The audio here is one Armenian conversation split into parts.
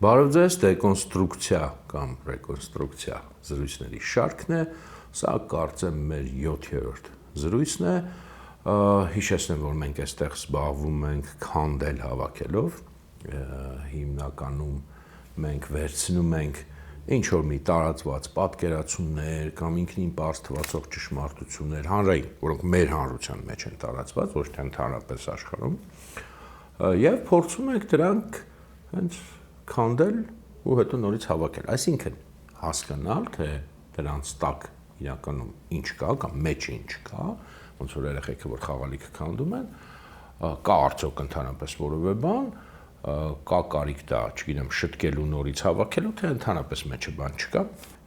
Բարև ձեզ, դեկոնստրուկցիա կամ ռեկոնստրուկցիա զրույցների շարքն է, սա կարծեմ մեր 7-րդ զրույցն է, հիշեցնեմ, որ մենք այստեղ զբաղվում ենք քանդել հավաքելով, հիմնականում մենք վերցնում ենք ինչ-որ մի տարածված պատկերացումներ կամ ինքնին պարզ թվացող ճշմարտություններ, հանրային, որոնք մեր հանրության մեջ են տարածված, ոչ թե ընդհանրապես աշխարհում, եւ փորձում ենք դրանք հենց քանդել ու հետո նորից հավաքել, այսինքն հասկանալ, թե դրանց տակ իրականում ինչ կա կամ մեջը ինչ կա, ոնց որ երեխեքը որ խաղալիքը քանդում են, կա արդյոք ընդհանրապես որևէ բան, կա կարիք դա, չգիտեմ, շտկելու նորից հավաքելու, թե ընդհանրապես մեջը բան չկա։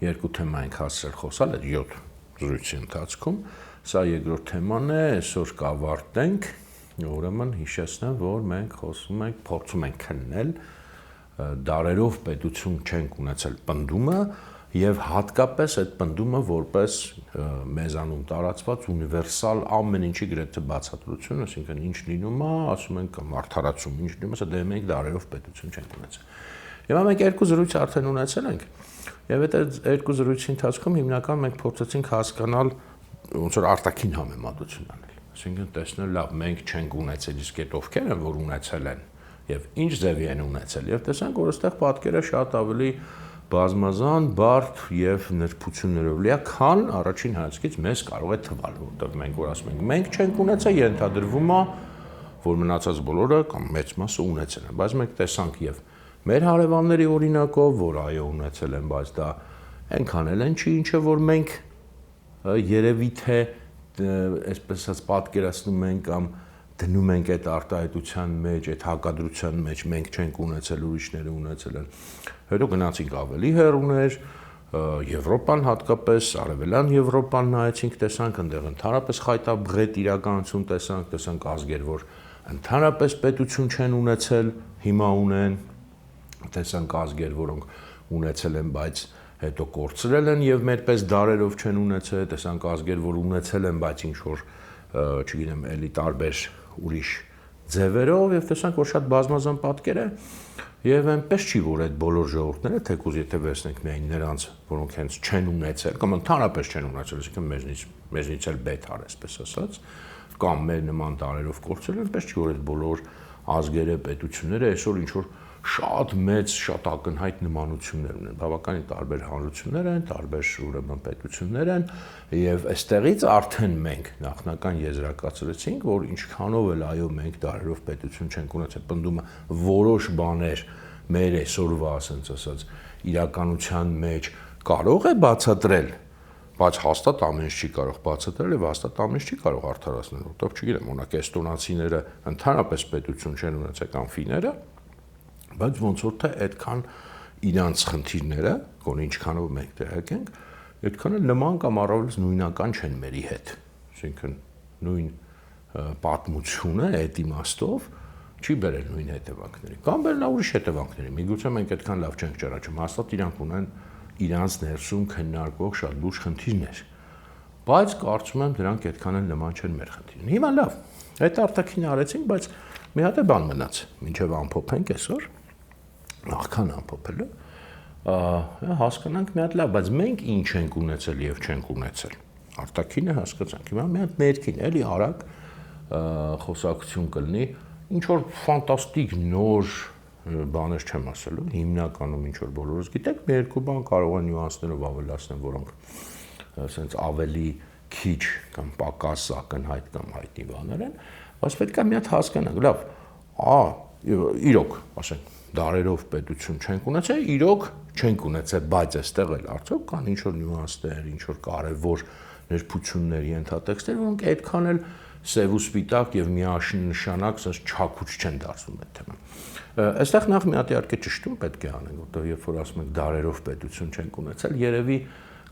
Երկու թեմա ենք հասցրել խոսալ այդ 7 զրույցի ընթացքում։ Սա երկրորդ թեման է, այսօր կավարտենք, ուրեմն հիշեցնեմ, որ մենք խոսում ենք, փորձում ենք քննել դարերով պետություն չենք ունեցել պնդումը եւ հատկապես այդ պնդումը որպես մեզանում տարածված ունիվերսալ ամեն ինչի գրեթե բացատրություն, այսինքն ինչ լինում է, ասում ենք կամ արդարացում, ինչ լինում է, սա դե մենք դարերով պետություն չենք ունեցել։ Եվ մենք երկու զրույց արդեն ունեցել ենք եւ այդ երկու զրույցի ընթացքում հիմնական մենք փորձեցինք հասկանալ ոնց որ արտաքին համեմատություն անել։ Այսինքն տեսնել լավ մենք չենք ունեցել, իսկ այդ ովքեր են որ ունեցել են եւ ինչ ձևի են ունեցել եւ տեսանք որ այստեղ պատկերը շատ ավելի բազմազան, բարդ եւ նրբություններով լիա, քան առաջին հայացքից մեզ կարող է թվալ, որտեղ մենք որ ասում ենք մենք չենք ունեցել, ենթադրվում է որ մնացած բոլորը կամ մեծ մասը ունեցել են, բայց մենք տեսանք եւ մեր հարևանների օրինակով, որ այո ունեցել են, բայց դա այնքան էլ են չի, ինչը որ մենք երևի թե այսպես ասած պատկերացնում ենք կամ դնում ենք այդ արտահայտության մեջ, այդ հակադրության մեջ, մենք չենք ունեցել, ուրիշները ունեցել են։ Հետո գնացինք ավելի հեռուներ, Եվրոպան հատկապես, Արևելյան Եվրոպան նայեցինք, տեսանք այնտեղ ընդհանրապես խայտաբղետ իրականություն տեսանք ազգեր, որ ընդհանրապես պետություն չեն ունեցել, հիմա ունեն, տեսանք ազգեր, որոնք ունեցել են, բայց հետո կորցրել են եւ մերպես դարերով չեն ունեցել, տեսանք ազգեր, որ ունեցել են, բայց ինչ որ չգիտեմ, էլի տարբեր ուրիշ ձևերով եւ տեսանք որ շատ բազմազան պատկեր է եւ այնպես չի որ այդ բոլոր ժողովուրդները թեկուզ եթե վերցնենք միայն նրանց որոնք հենց չեն ունեցել կամ ընդհանրապես չեն ունեցել, այսինքն մեզնից էլ բետար այսպես ասած կամ մեր նման տարերով կորցրել, այնպես չի որ այդ բոլոր ազգերը, պետությունները այսօր ինչ որ շատ մեծ, շատ ակնհայտ նմանություններ ունեն, բավականին տարբեր հանրություններ են, տարբեր ուրեմն պետություններ են եւ այստեղից արդեն մենք նախնական եզրակացրեցինք, որ ինչքանով էլ այո մենք դարերով պետություն չենք ունեցել, պնդումը որոշ բաներ մեր այսօրվա, ասենց ասած, իրականության մեջ կարող է բացատրել, բայց հաստատ ամեն ինչ չի կարող բացատրել եւ հաստատ ամեն ինչ չի կարող արդարացնել, որովհետեւ չգիտեմ, օրինակ էստոնացիները ընդհանրապես պետություն չեն ունեցել կամ ֆիները բայց ոնց որ թե այդքան իրանց խնդիրները, գոնե ինչքանով մենք տեղյակ ենք, այդքան էլ նման կամ առավելից նույնական չեն մերի հետ։ Այսինքն նույն պատմությունը այդ իմաստով չի բերել նույն հետևանքների։ Կամ բերել ուրիշ հետևանքների։ Միգուցե մենք այդքան լավ չենք ճանաչում, հաստատ իրանք ունեն իրանց ներսում քննարկող շատ լուրջ խնդիրներ։ Բայց կարծում եմ դրանք այդքան էլ նման չեն մեր խնդիրին։ Հիմա լավ, այդ արտաքին արեցինք, բայց մի հատ է բան մնաց, մինչև ամփոփենք այսօր նախքան ամփոփելը, հասկանանք մի հատ լավ, բայց մենք ինչ ենք ունեցել եւ չենք ունեցել։ Արտաքինը հասկացանք։ Հիմա մի հատ ներքին, էլի արագ խոսակցություն կլինի, ինչ որ ֆանտաստիկ նոր բաներ չեմ ասելու, հիմնականում ինչ որ բոլորս գիտեք, մի երկու բան կարող են նյուանսներով ավելացնել, որոնք ասենց ավելի քիչ կամ պակաս ակնհայտ կամ հայտնի բաներ են, բայց պետք է մի հատ հասկանանք, լավ, իրոք, ասենք դարերով պետություն չենք ունեցել, իրոք չենք ունեցել, բայց այստեղ էլ արդյոք կան ինչ որ նյուանսներ, ինչ որ կարևոր ներբություններ, ենթատեքստեր, որոնք այդքան էլ սև ու սպիտակ եւ միանշանակ ասես չաքուց չեն դարձնում այդ թեման։ Այստեղ նախ մի հատ իհարկե ճշտում պետք է անենք, որտեղ երբ որ ասում ենք դարերով պետություն չենք ունեցել, երևի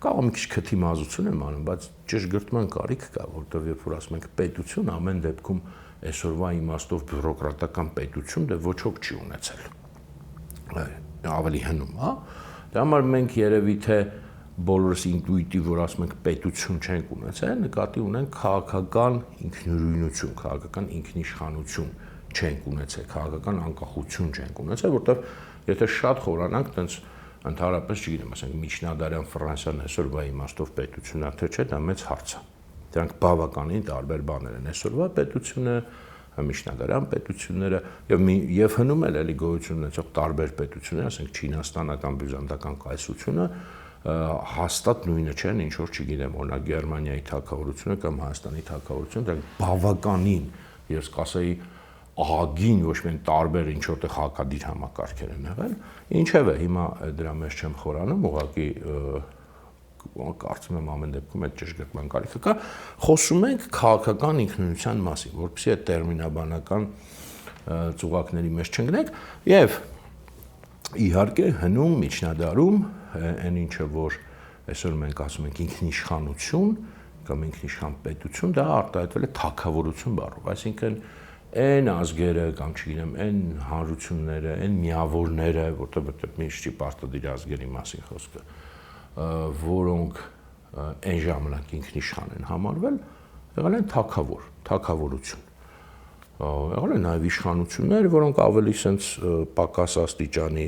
կարող մի քիչ քթի մազություն եմ անում, բայց ճշգրտման կարիք կա, որտեղ երբ որ ասում ենք պետություն, ամեն դեպքում այսօրվա իմաստով բյուրոկրատական պետություն դե ոչ ոք չի ունեցել։ Ավելի հնում, հա։ Դրա համար մենք երևի թե բոլորս ինտուիտիվ որ ասում ենք պետություն չենք ունեցել, նկատի ունենք քաղաքական ինքնուրույնություն, քաղաքական ինքնիշխանություն չենք ունեցել, քաղաքական անկախություն չենք ունեցել, որտեղ եթե շատ խորանանք, տենց ընդհանրապես չգիտեմ, ասենք միջնադարյան Ֆրանսիան այսօրվա իմաստով պետությունն է, թե չէ, դա մեծ հարց է։ Դրանք բավականին տարբեր բաներ են։ Այսօրվա պետությունը, միջնադարյան պետությունները եւ հնում էլ էլի գոյություն ունեցող տարբեր պետություններ, ասենք չինաստանական, բյուզանդական կայսրությունը հաստատ նույնը չեն, ինչ որ չգիտեմ, օրինակ Գերմանիայի թագավորությունը կամ Հայաստանի թագավորությունը, դրանք բավականին, ես կասեի, ահագին ոչ միայն տարբեր ինչ որտեղ հակադիր համակարգեր են եղել, ինչևէ հիմա դրա մեջ չեմ խորանում, ուղղակի կարծում եմ ամեն դեպքում այդ ճշգրտման կարիքը կա, խոսում ենք քաղաքական ինքնունության մասին, որովհետեւ այդ տերմինաբանական ծուղակների մեջ չընկնենք եւ իհարկե հնում միջնադարում այն ինչը որ այսօր մենք ասում ենք ինքնիշխանություն կամ ինքնիշխան պետություն, դա արտահայտվել է թագավորություն բառով, այսինքն այն ազգերը կամ չգիտեմ, այն հանրությունները, այն միավորները, որտեղ միշտ չի պարտադիր ազգերի մասին խոսքը, որոնք այն ժամանակ ինքնիշխան են համարվել, եղել են թագավորություն։ Եղել են նաև իշխանություններ, որոնք ավելի սենց պակաս աստիճանի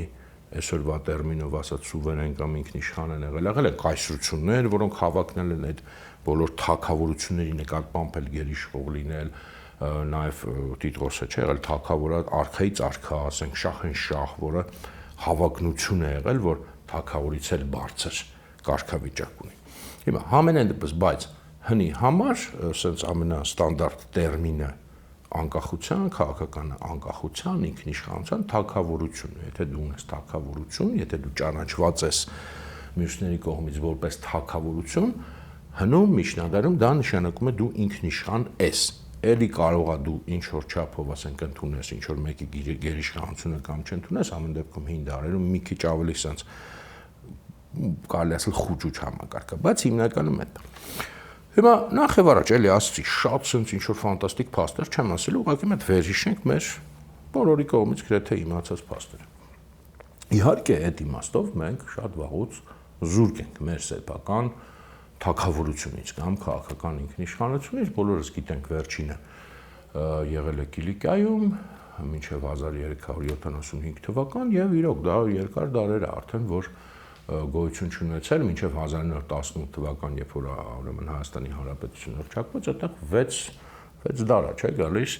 այսօրվա տերմինով ասած սուվերեն կամ ինքնիշխան են եղել են կայսրություններ, որոնք հավակնել են այդ բոլոր թագավորությունների նկատմամբ էլ գերիշխող լինել, նաև Տիտղոսը չէ եղել թագավորը արքայից արքա, ասենք շահ, որը հավակնություն է եղել, որ թագավորից էլ բարձր կարգավիճակ ունի։ Հիմա համենայն դեպս, բայց հնի համար, ասենց ամենաստանդարտ տերմինը անկախության, քաղաքական անկախության, ինքնիշխանության թագավորություն, եթե դու ունես թագավորություն, եթե դու ճանաչված ես մյուսների կողմից որպես թագավորություն, հնում միջնադարում դա նշանակում է դու ինքնիշխան ես։ Էլի կարող է դու ինչ որ չափով ասենք ընդունես ինչ որ մեկի գերիշխանությունը կամ չընդունես, ամեն դեպքում հին դարերում մի քիչ ավելի sense կարելի ասել խուճուճ համակարգը, բայց հիմնականում այդ։ Հիմա նախ եւ առաջ էլի ասացի շատ sense ինչ որ ֆանտաստիկ փաստեր չեմ ասել, ուղղակի մենք վերհիշենք մեր բոլորի կողմից գրեթե իմացած փաստերը։ Իհարկե այդ իմաստով մենք շատ վաղուց զուրկ ենք մեր սեփական թագավորությունից կամ քաղաքական ինքնիշխանությունից, բոլորս գիտենք վերջինը եղել է Կիլիկիայում մինչև 1375 թվական եւ իրոք դա երկար դարեր է արդեն որ գոյություն չունեցել մինչև 1918 թվական, երբ որ ուրեմն Հայաստանի Հանրապետությունը հռչակվեց, այդտեղ 6 դար է, չէ՞ գալիս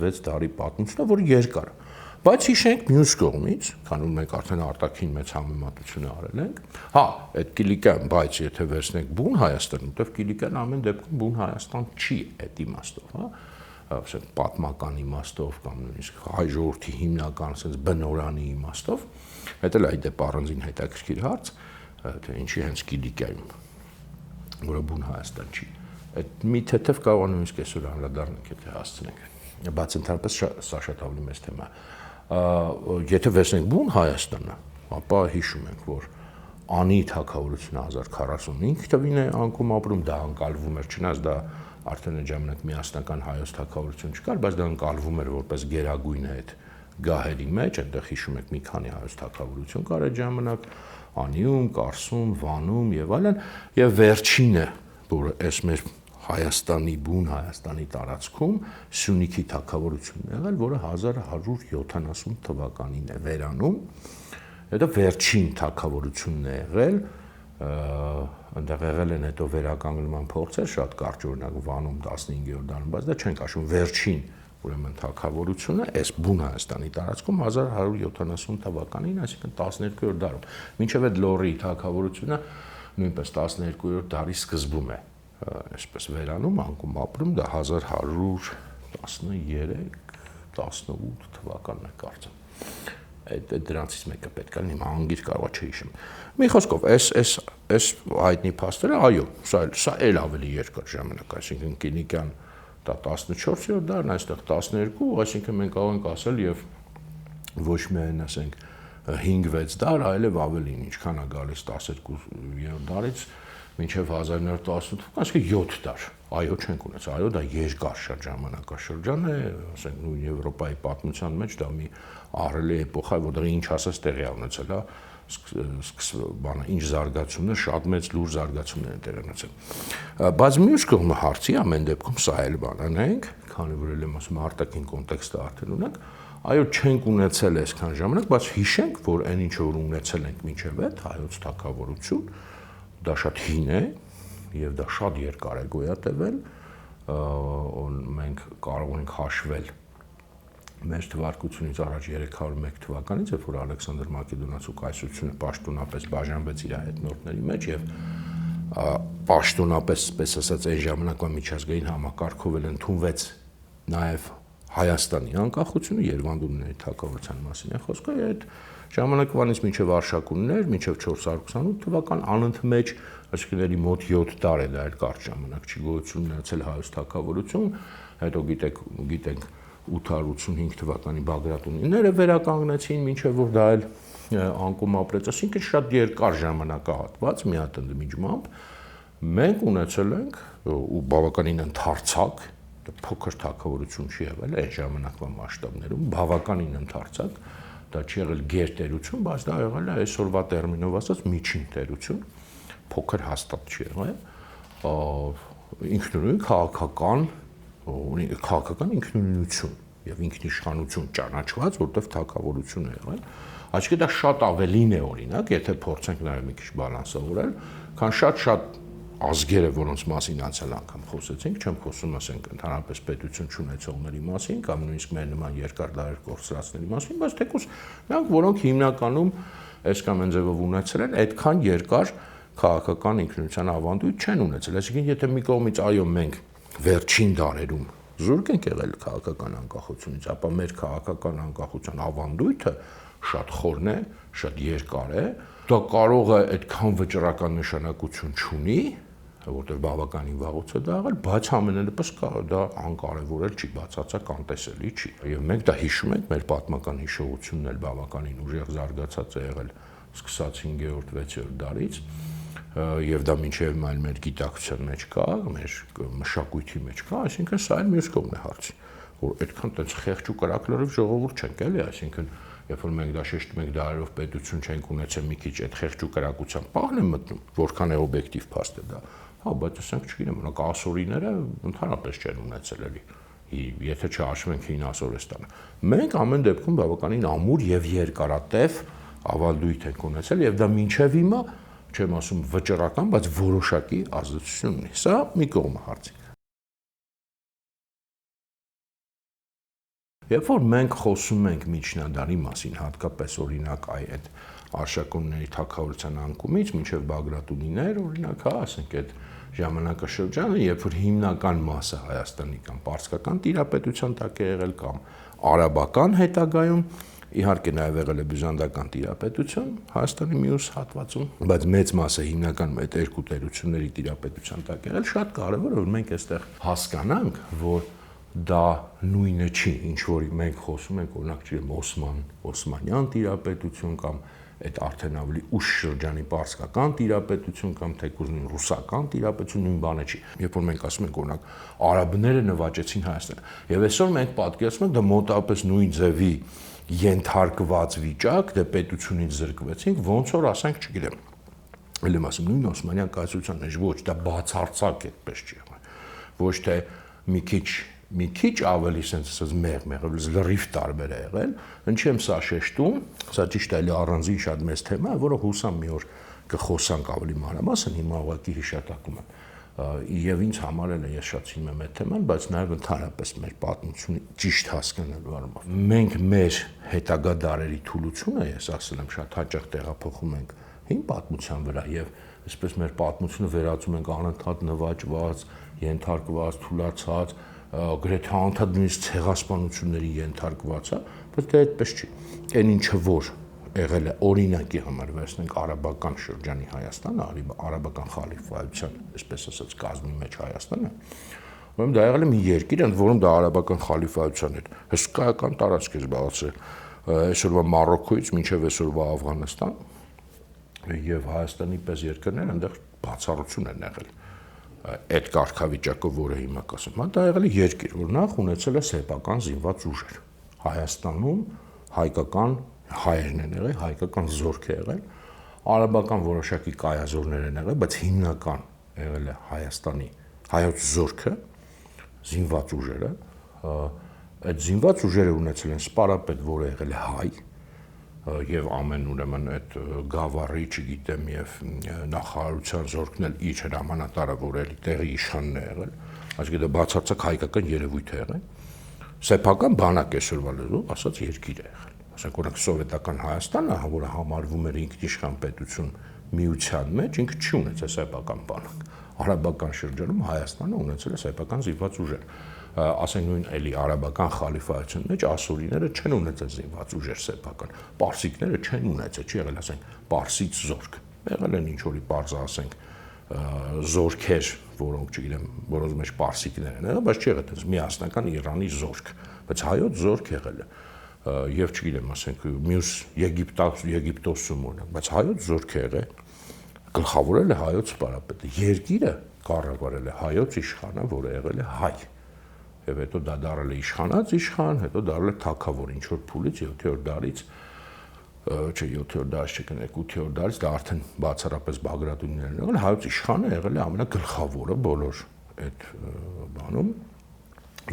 6 դարի պատմությունը, որ երկար է։ Բայց հիշենք մյուս կողմից, քանի որ մենք արդեն արտաքին մեծ համեմատություն արել ենք, այդ Կիլիկիան, բայց եթե վերցնենք բուն Հայաստան, որտեղ Կիլիկիան ամեն դեպքում բուն Հայաստան չի այդ իմաստով, ասենք պատմական իմաստով կամ նույնիսկ հայ ժողովրդի հիմնական ասենց բնորանի իմաստով, դա էլ այդ առանձին հետաքրքիր հարց, թե ինչի հենց Կիլիկիայում, որը բուն Հայաստան չի։ Այդ մի թեթև կարող է նույնիսկ այսօր անդրադառնանք, եթե հասցնենք, բայց ընդհանրապես սա շատ ավելի մեծ թեմա է։ Եթե վերցնենք բուն Հայաստանը, ապա հիշում ենք, որ անի թագավորությունը 1045 թվին է անկում ապրում, դա անկալվում էր, չնայած դա արդեն այդ ժամանակ միասնական հայոց թագավորություն չկար, բայց դա անկալվում էր որպես գերագույն այդ գահերի մեջ, այնտեղ հիշում եք մի քանի հայոց թագավորություն կար այդ ժամանակ, Անիում, Կարսում, Վանում եւ այլն, եւ վերջինը, որը այս մեր Հայաստանի բուն Հայաստանի տարածքում Սյունիքի թագավորությունն եղել, որը 1170 թվականին է վերանում։ Դա վերջին թագավորությունն է եղել, այնտեղ եղել են հետո վերականգնման փորձեր, շատ կարճ օրինակ Վանում 15-րդ դարում, բայց դա չենք ասում վերջին ուրեմն թագավորությունը այս բուն Հայաստանի տարածքում 1170 թվականին, այսինքն 12-րդ դարում։ Մինչև այդ Լոռի թագավորությունը նույնպես 12-րդ դարի սկզբում է այսպես վերանում, անկում ապրում, դա 1113-18 թվականն է կարծեմ։ Այդ դրանցից մեկը պետք է լինի, հիմա անգիր կարող չհիշեմ։ Մի խոսքով, այս հայտնի փաստերը, այո, սա էլ ավելի երկար ժամանակ, այսինքն Կիլիկիան դա 14-րդ դարն, այստեղ 12, այսինքն մենք կարող ենք ասել եւ ոչ միայն ասենք 5-6 դար, այլև ավելին, ինչքան է գալիս 12-րդ դարից մինչև 1918 թվական, այսինքն 7 դար, այո չենք ունեցել, այո դա երկար ժամանակաշրջան է, ասենք նույն Եվրոպայի պատմության մեջ դա մի ահռելի էպոխա, որտեղ ինչ ասած տեղի ունեցել, ինչ զարգացումներ, շատ մեծ լուրջ զարգացումներ են տեղի ունեցել։ Բայց մյուս կողմը հարցի ամեն դեպքում սա էլ բանանենք, քանի որ ելեմ ասում արտաքին կոնտեքստը արդեն ունենք, այո, չենք ունեցել այսքան ժամանակ, բայց հիշենք, որ այն ինչ որ ունեցել ենք մինչև այդ հայոց թագավորություն, դա շատ հին է եւ դա շատ երկար է գոյատևել, մենք կարող ենք հաշվել մեր թվարկությունից առաջ 301 թվականից, երբ որ Ալեքսանդր Մակեդոնացու կայսրությունը պաշտոնապես բաժանվեց իր հետնորդների մեջ եւ պաշտոնապես, պես ասած, այն ժամանակվա միջազգային համակարգով էլ ընդունվեց նաեւ Հայաստանի անկախությունը, Երևանդունների թագավորության մասին է խոսքը, այդ ժամանակվանից մինչև Արշակուններ, մինչև 428 թվական անընդմեջ, այսինքն մոտ 7 տարի դա էր կարճ ժամանակ չի գոյություն ունեցել հայոց թագավորություն, հետո գիտենք 885 թվականի Բագրատունիները վերականգնեցին, մինչև որ դա էլ անկում ապրեց, այսինքն շատ երկար ժամանակահատված մի հատ ընդմիջմամբ մենք ունեցել ենք ու բավականին ընդարձակ փոքր թագավորություն չի եղել այն ժամանակվա մասշտաբներում, բավականին ընդարձակ, դա չի եղել գերտերություն, բայց դա եղել է այսօրվա տերմինով ասած միջին տերություն, փոքր հաստատ չի եղել, ինքնուրույն քաղաքական ինքնուրույնություն եւ ինքնիշխանություն ճանաչված, որտեղ թագավորություն է եղել, այսինքն դա շատ ավելին է օրինակ, եթե փորձենք նաեւ մի քիչ բալանսավորել, քան շատ ազգերը, որոնց մասին անցյալ անգամ խոսեցինք, չեմ խոսում ասենք ընդհանրապես պետություն չունեցողների մասին կամ նույնիսկ մեր նման երկար դարեր կորսրածների մասին, բայց թեկուզ նրանք, որոնք հիմնականում այս կամ այն ձևով ունեցել են, այդքան երկար քաղաքական ինքնության ավանդույթ չեն ունեցել։ Այսինքն, եթե մի կողմից այո մենք վերջին դարերում զուրկ ենք եղել քաղաքական անկախությունից, ապա մեր քաղաքական անկախության ավանդույթը շատ խորն է, շատ երկար է, դա կարող է այդքան վճռական նշանակություն չունի, որտեղ բավականին վաղուց է դա եղել, բայց ամենելապես դա անկարևոր էլ չի, բացարձակ անտեսելի չի։ Եվ մենք դա հիշում ենք, մեր պատմական հիշողությունն էլ բավականին ուժեղ զարգացած է եղել սկսած 5-րդ, 6-րդ դարից, եւ դա մինչեւ մեր գիտակցության մեջ կա, մեր մշակույթի մեջ կա, այսինքն սա էլ մյուս կողմն է հարցի, որ այդքան տենց խեղճ ու կրակլորով ժողովուրդ չենք էլի, այսինքն երբ որ մենք դա շեշտում ենք դարերով պետություն չենք ունեցել մի քիչ այդ խեղճ ու կրակության պահն է մտնում, որքան է օբյեկտիվ փաստ է դա, հա, բայց ասենք չգիտեմ, օրինակ ասորիները ընդհանրապես չեն ունեցել էլի, եթե չհաշվենք հին Ասորեստանը։ Մենք ամեն դեպքում բավականին ամուր եւ երկարատև ավանդույթ ենք ունեցել եւ դա մինչեւ հիմա չեմ ասում վճռական, բայց որոշակի ազդեցություն ունի։ Սա մի կողմը հարցի։ Երբ որ մենք խոսում ենք միջնադարի մասին, հատկապես օրինակ այդ Արշակունների թագավորության անկումից մինչև Բագրատունիներ, օրինակ, հա, ասենք այդ ժամանակաշրջանը, երբ որ հիմնական մասը Հայաստանի կամ պարսկական տիրապետության տակ է եղել կամ արաբական հետագայում, իհարկե նաև եղել է բյուզանդական տիրապետություն Հայաստանի մյուս հատվածում, բայց մեծ մասը հիմնական այդ երկու տերությունների տիրապետության տակ եղել, շատ կարևոր է որ մենք այստեղ հասկանանք, որ դա նույնը չի, ինչ որ մենք խոսում ենք, օրինակ Օսմանյան տիրապետություն կամ այդ արդեն ավելի ուշ շրջանի պարսկական տիրապետություն կամ թեկուզ նույն ռուսական տիրապետություն նույն բանը չի։ Երբ որ մենք ասում ենք օրինակ արաբները նվաճեցին Հայաստանը, եւ այսօր մենք պատկերացնում ենք դա մոտավորապես նույն ձևի ենթարկված վիճակ, դե պետությունից զրկվեցինք, ոնց որ ասենք, չգիտեմ, ել եմ ասում նույն Օսմանյան կայսրության մեջ, ոչ, դա բացարձակ այդպես չի եղել։ Ոչ թե մի քիչ ավելի sense ասած մեղմ լրիվ տարբեր է եղել, ինչի եմ սա շեշտում, սա ճիշտ է առանձին շատ մեծ թեմա է, որը հուսամ մի օր կխոսանք ավելի մանրամասն, հիմա ուղղակի հիշատակում եմ։ Եվ ինձ համար էլ ես շատ սիրում եմ այդ թեման, բայց նաև ընդհանրապես մեր պատմությունը ճիշտ հասկանալու առումով։ Մենք մեր հետագա դարերի թուլությունը, ես ասել եմ, շատ հաճախ տեղափոխում ենք հին պատմության վրա եւ այսպես մեր պատմությունը վերածում ենք անընդհատ նվաճված, ենթարկված, թուլացած, գրեթե անդադ նույնիսկ ցեղասպանությունների ենթարկված, հա, բայց դա այդպես չի։ Այն ինչը որ եղել է օրինակի համար վերցնենք արաբական շրջանի Հայաստանը, արաբական խալիֆայության, այսպես ասած, կազմի մեջ Հայաստանը, ուրեմն դա եղել է մի երկիր, ընդ որում դա արաբական խալիֆայության էր հսկայական տարածք է զբաղեցրել այսօրվա Մարոկոից մինչև այսօրվա Աֆղանստան եւ Հայաստանի պես երկրներ այնտեղ բացառություն են եղել այդ կարգավիճակով, որը հիմա կասեմ, դա եղել է երկիր, որ նախ ունեցել է սեփական զինված ուժեր Հայաստանում, հայկական հայերն են եղել, հայկական զորք է եղել, արաբական որոշակի կայազորներ են եղել, բայց հիմնական եղել է Հայաստանի հայոց զորքը, զինված ուժերը, այդ զինված ուժերը ունեցել են սպարապետ, որը եղել է հայ, եւ ամեն ուրեմն այդ գավառի, չգիտեմ, եւ նախարարության զորքն էլ իր հրամանատարը, որ էլի տեղի իշխանն է եղել, այսինքն դա բացարձակ հայկական երևույթ է եղել, սեփական բանակ այսօրվա լեզվով ասած երկիր է եղել, ասենք օրինակ սովետական Հայաստանը, որը համարվում էր ինքնիշխան պետություն միության մեջ, ինքը չի ունեցել սեփական բանակ, արաբական շրջանում Հայաստանը ունեցել է սեփական զինված ուժեր, ասենք նույն էլի արաբական խալիֆայության մեջ ասորիները չեն ունեցել զինված ուժեր սեփական, պարսիկները չեն ունեցել, չի եղել ասենք պարսից զորք, եղել են ինչ որի պարզ ասենք զորքեր, որոնք չգիտեմ, որոնց մեջ պարսիկներ են եղել, բայց չի եղել այդպես միասնական Իրանի զորք, բայց հայոց զորք եղել է եւ չգիտեմ, ասենք մյուս Եգիպտոսում օրինակ, բայց հայոց զորք է եղել, գլխավորել է հայոց սպարապետը, երկիրը կառավարել է հայոց իշխանը, որը եղել է հայ, եւ հետո դա դարել է իշխանած իշխան, հետո դարել է թագավոր, ինչ որ փուլից 7-րդ դարից, չէ 7-րդ դարից չկնեք 8-րդ դարից դա արդեն բացառապես Բագրատունիներն են եղել, հայոց իշխանը եղել է ամենագլխավորը բոլոր այդ բանում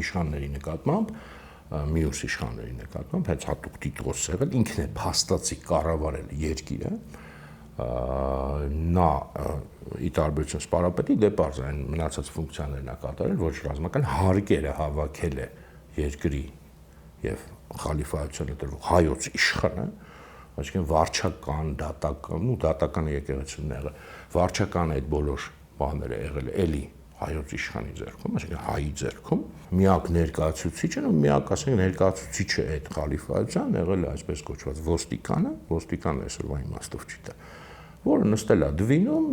իշխանների նկատմամբ, մյուս իշխանների նկատմամբ, հենց հատուկ տիտղոս եղել, ինքն է փաստացի կառավարել երկիրը, նա ի տարբերություն սպարապետի դե պարզ այն մնացած ֆունկցիաներն է կատարել, ոչ ռազմական հարկերը հավաքել է երկրի եւ խալիֆայությունը դրող հայոց իշխանը, այսինքն վարչական, դատական եկեղեցին եղել, վարչական այդ բոլոր բաները եղել էլի հայոց իշխանի ձեռքում, այսինքն հայի ձեռքում, միակ ներկայացուցիչն ու միակ ասենք ներկայացուցիչը այդ խալիֆայության եղել է այսպես կոչված ոստիկանը այսօրվա իմաստով չի դա, որը նստել է դվինում,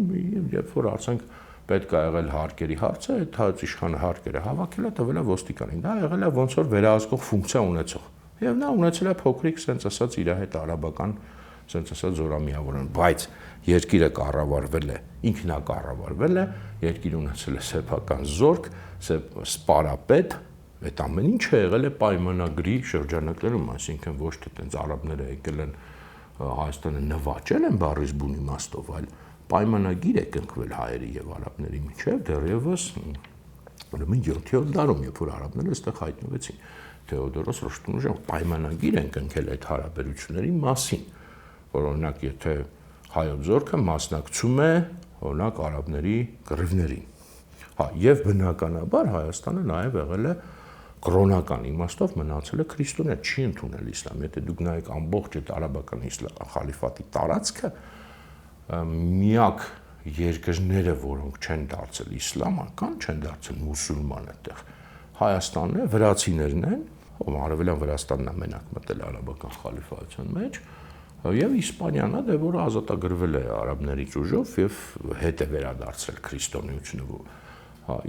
երբ որ ասենք պետք է եղել հարկերի հարցը, այդ հայոց իշխանը հարկերը հավաքել է, տվել է ոստիկանին, դա եղել է ոնց որ վերահսկող ֆունկցիա ունեցող, եւ նա ունեցել է փոքրիկ sense ասած իր հետ արաբական sense ասած զորամիավորն, բայց երկիրը կառավարվել է, ինքնակառավարվել է, երկիրը ունեցել է սեփական զորք, սպարապետ, այդ ամեն ինչը եղել է պայմանագրի շրջանակներում, այսինքն ոչ թե տենց արաբները եկել են Հայաստանը նվաճել են բառից բուն իմաստով, այլ պայմանագիր է կնքվել հայերի եւ արաբների միջեւ դեռևս ուրեմն 7-րդ դարում, երբ որ արաբները այստեղ հայտնվեցին, Թեոդորոս Ռոշտունուժը պայմանագիր են կնքել այդ հարաբերությունների մասին, որ օրինակ եթե հայոց զորքը մասնակցում է օրինակ արաբների կռիվներին, եւ բնականաբար Հայաստանը նաեւ եղել է կրոնական իմաստով մնացել է քրիստոնյա, չի ընդունել իսլամ, եթե դուք նայեք ամբողջ այդ արաբական խալիֆատի տարածքը, միակ երկրները, որոնք չեն դարձել իսլամական, չեն դարձել մուսուլման այդտեղ, Հայաստանն է, վրացիներն են, Արևելյան Վրաստանն է մենակ մտել արաբական խալիֆայության մեջ, եւ Իսպանիան է, որը ազատագրվել է արաբներից ուժով եւ հետ է վերադարձել քրիստոնեությունը,